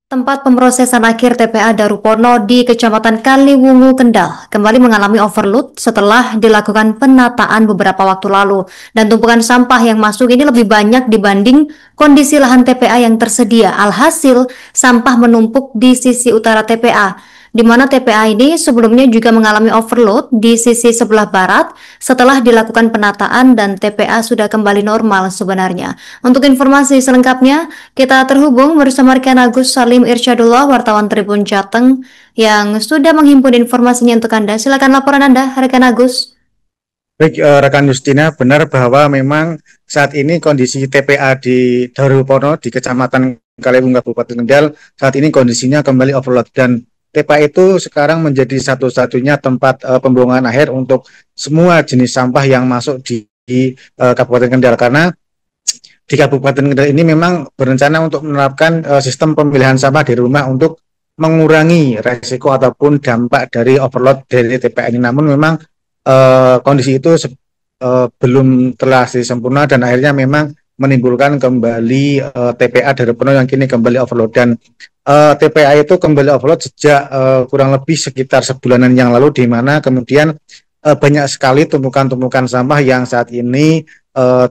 Tempat pemrosesan akhir TPA Darupono di Kecamatan Kaliwungu, Kendal kembali mengalami overload setelah dilakukan penataan beberapa waktu lalu dan tumpukan sampah yang masuk ini lebih banyak dibanding kondisi lahan TPA yang tersedia. Alhasil, sampah menumpuk di sisi utara TPA, di mana TPA ini sebelumnya juga mengalami overload di sisi sebelah barat setelah dilakukan penataan dan TPA sudah kembali normal sebenarnya. Untuk informasi selengkapnya, kita terhubung bersama rekan Agus Salim Irsyadullah, wartawan Tribun Jateng, yang sudah menghimpun informasinya untuk Anda. Silakan laporan Anda, rekan Agus. Baik, rekan Justina, benar bahwa memang saat ini kondisi TPA di Darupono di Kecamatan Kaliwungu Kabupaten Kendal saat ini kondisinya kembali overload dan TPA itu sekarang menjadi satu-satunya tempat pembuangan akhir untuk semua jenis sampah yang masuk di Kabupaten Kendal, karena di Kabupaten Kendal ini memang berencana untuk menerapkan sistem pemilihan sampah di rumah untuk mengurangi resiko ataupun dampak dari overload dari TPA ini. Namun memang kondisi itu belum terlaksana sempurna dan akhirnya memang menimbulkan kembali TPA Darupono yang kini kembali overload, dan TPA itu kembali overload sejak kurang lebih sekitar sebulanan yang lalu, di mana kemudian banyak sekali tumpukan-tumpukan sampah yang saat ini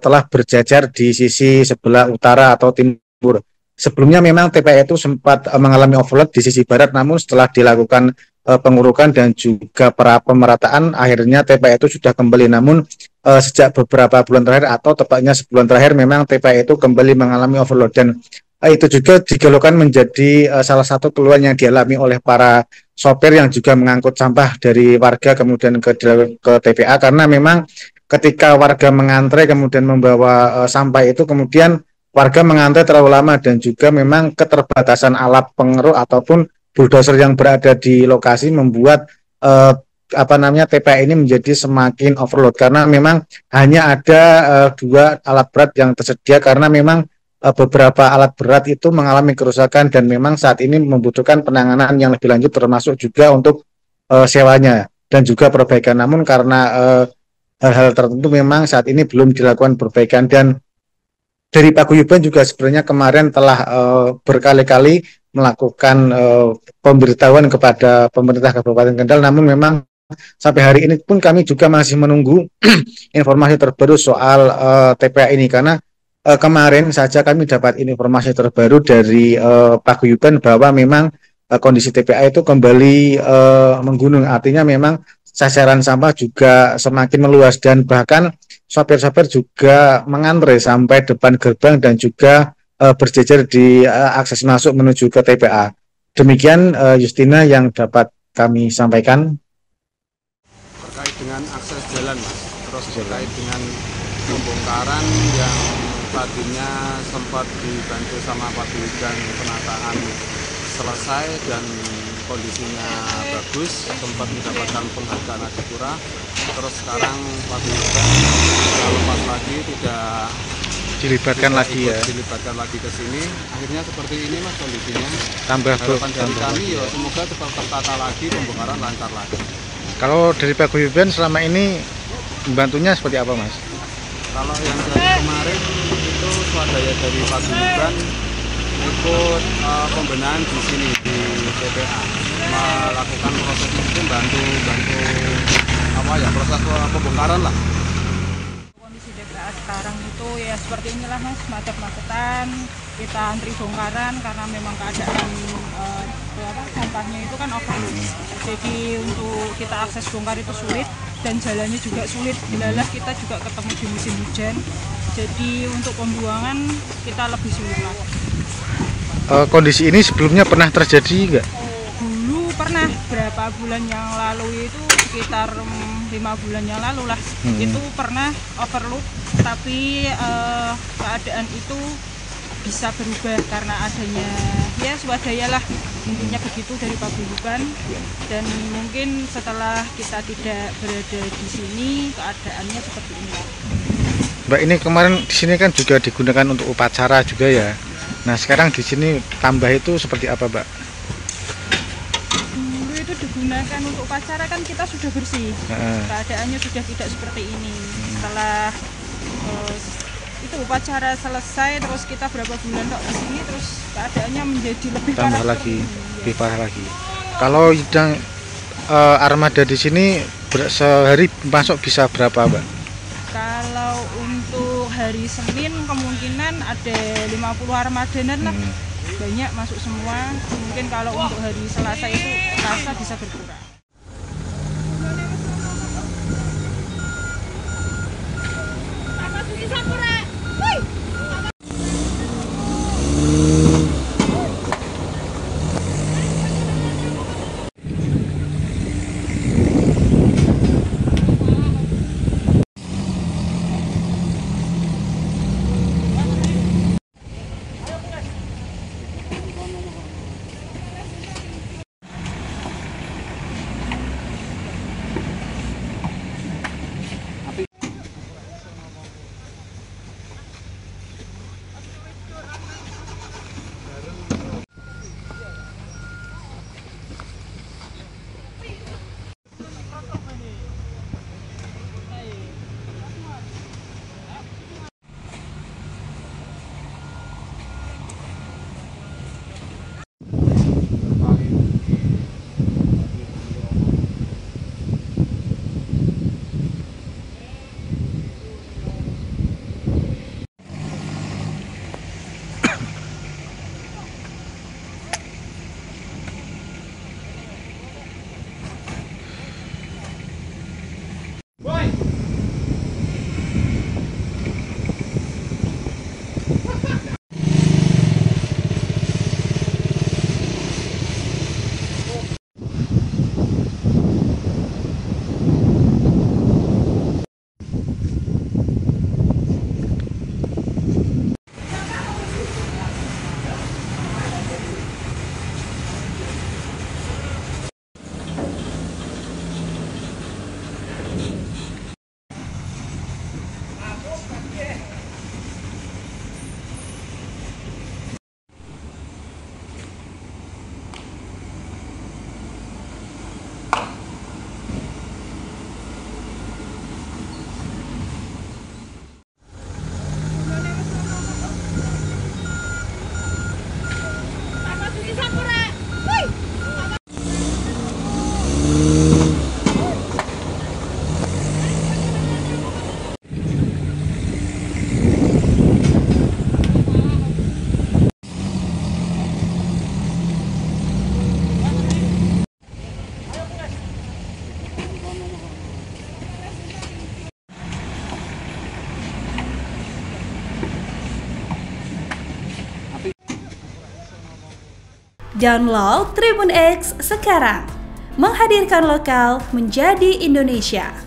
telah berjajar di sisi sebelah utara atau timur. Sebelumnya memang TPA itu sempat mengalami overload di sisi barat, namun setelah dilakukan pengurukan dan juga pemerataan, akhirnya TPA itu sudah kembali. Namun sejak beberapa bulan terakhir atau tepatnya sebulan terakhir memang TPA itu kembali mengalami overload, dan itu juga digolongkan menjadi salah satu keluhan yang dialami oleh para sopir yang juga mengangkut sampah dari warga kemudian ke TPA, karena memang ketika warga mengantre kemudian membawa sampah itu, kemudian warga mengantre terlalu lama dan juga memang keterbatasan alat pengeruk ataupun bulldozer yang berada di lokasi membuat TPA ini menjadi semakin overload, karena memang hanya ada dua alat berat yang tersedia, karena memang beberapa alat berat itu mengalami kerusakan dan memang saat ini membutuhkan penanganan yang lebih lanjut, termasuk juga untuk sewanya dan juga perbaikan. Namun karena hal-hal tertentu memang saat ini belum dilakukan perbaikan, dan dari paguyuban juga sebenarnya kemarin telah berkali-kali melakukan pemberitahuan kepada pemerintah Kabupaten Kendal, namun memang sampai hari ini pun kami juga masih menunggu informasi terbaru soal TPA ini, karena kemarin saja kami dapat informasi terbaru dari paguyuban bahwa memang kondisi TPA itu kembali menggunung, artinya memang sasaran sampah juga semakin meluas dan bahkan sopir-sopir juga mengantre sampai depan gerbang dan juga berjejer di akses masuk menuju ke TPA. Demikian Justina yang dapat kami sampaikan. Terkait dengan akses jalan, Mas. Terus terkait dengan pembongkaran yang tadinya sempat dibantu sama paguyuban penataan selesai dan kondisinya bagus, sempat mendapatkan penghargaan Adipura. Terus sekarang paguyuban lepas lagi tidak dilibatkan lagi ke sini. Akhirnya seperti ini, Mas, kondisinya. Harapan dari kami ya semoga tetap tertata lagi, pembongkaran lancar lagi. Kalau dari paguyuban selama ini membantunya seperti apa, Mas? Kalau yang dari kemarin itu swadaya dari paguyuban ikut pembenahan di sini di TPA, melakukan proses itu bantu proses pembongkaran lah. Kondisi TPA sekarang itu ya seperti inilah, Mas, macet-macetan, kita antri bongkaran karena memang keadaan sampahnya itu kan overload. Jadi untuk kita akses bongkar itu sulit dan jalannya juga sulit. Dilalah kita juga ketemu di musim hujan. Jadi untuk pembuangan kita lebih sulit lagi. Kondisi ini sebelumnya pernah terjadi nggak? Dulu pernah, berapa bulan yang lalu itu sekitar 5 bulan yang lalu lah. Itu pernah overload, tapi keadaan itu bisa berubah karena adanya ya swadaya lah, intinya begitu dari paguyuban. Dan mungkin setelah kita tidak berada di sini keadaannya seperti ini. Mbak, ini kemarin di sini kan juga digunakan untuk upacara juga ya. Nah, sekarang di sini tambah itu seperti apa, Mbak? Dulu itu digunakan untuk upacara kan kita sudah bersih, keadaannya sudah tidak seperti ini. Setelah itu upacara selesai terus kita berapa bulan kok di sini terus keadaannya menjadi lebih Tambah parah lagi, terus. lebih parah lagi. Kalau yang armada di sini sehari masuk bisa berapa, Mbak? Kalau untuk hari Senin kemungkinan ada 50 armadanan lah. Banyak masuk semua. Mungkin kalau untuk hari Selasa itu rasa bisa berkurang. Download Tribun X sekarang, menghadirkan lokal menjadi Indonesia.